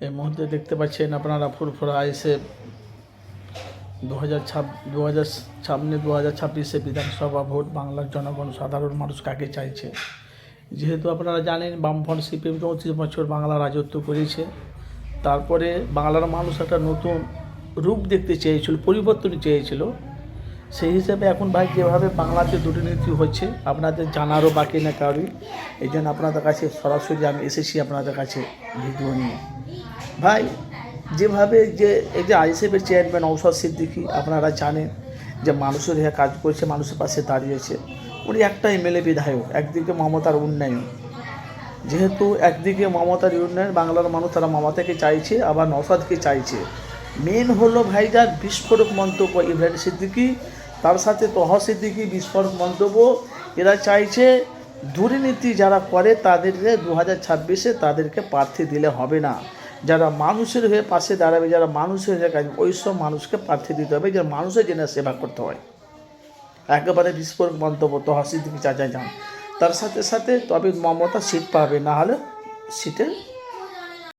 এই মুহূর্তে দেখতে পাচ্ছেন আপনারা ফুরফুরা আইএসএফ 2026 বিধানসভা ভোট বাংলার জনগণ সাধারণ মানুষ কাকে চাইছে। যেহেতু আপনারা জানেন বামফ্রন্ট সিপিএম 34 বছর বাংলা রাজত্ব করেছে, তারপরে বাংলার মানুষ একটা নতুন রূপ দেখতে চেয়েছিল, পরিবর্তন চেয়েছিল। সেই হিসাবে এখন ভাই যেভাবে বাংলাতে দুর্নীতি হচ্ছে আপনাদের জানারও বাকি না কারোই, এই জন্য আপনাদের কাছে সরাসরি আমি এসেছি আপনাদের কাছে ভিডিও নিয়ে। ভাই যেভাবে এই যে আইএসএফের চেয়ারম্যান নওশাদ সিদ্দিকী আপনারা জানেন যে মানুষের হয়ে কাজ করছে, মানুষের পাশে দাঁড়িয়েছে। উনি একটা এমএলএ বিধায়ক, একদিকে মমতার উন্নয়ন, যেহেতু একদিকে মমতার উন্নয়ন, বাংলার মানুষ তারা মমতাকে চাইছে, আবার নওশাদকে চাইছে। মেন হলো ভাইজান বিস্ফোরক মন্তব্য ইব্রাহিম সিদ্দিকী, তার সাথে তহা সিদ্দিকী বিস্ফোরক মন্তব্য। এরা চাইছে দুর্নীতি যারা করে তাদেরকে 2026-এ তাদেরকে প্রার্থী দিলে হবে না। যারা মানুষের হয়ে পাশে দাঁড়াবে, যারা মানুষের হয়ে কাজ, ওই সব মানুষকে প্রার্থী দিতে হবে, যারা মানুষের জন্য সেবা করতে হয়। একেবারে বিস্ফোরক মন্তব্য তহা সিদ্দিকী চাচা যান। তার সাথে সাথে তবে মমতা সিট পাবে, না হলে সিটে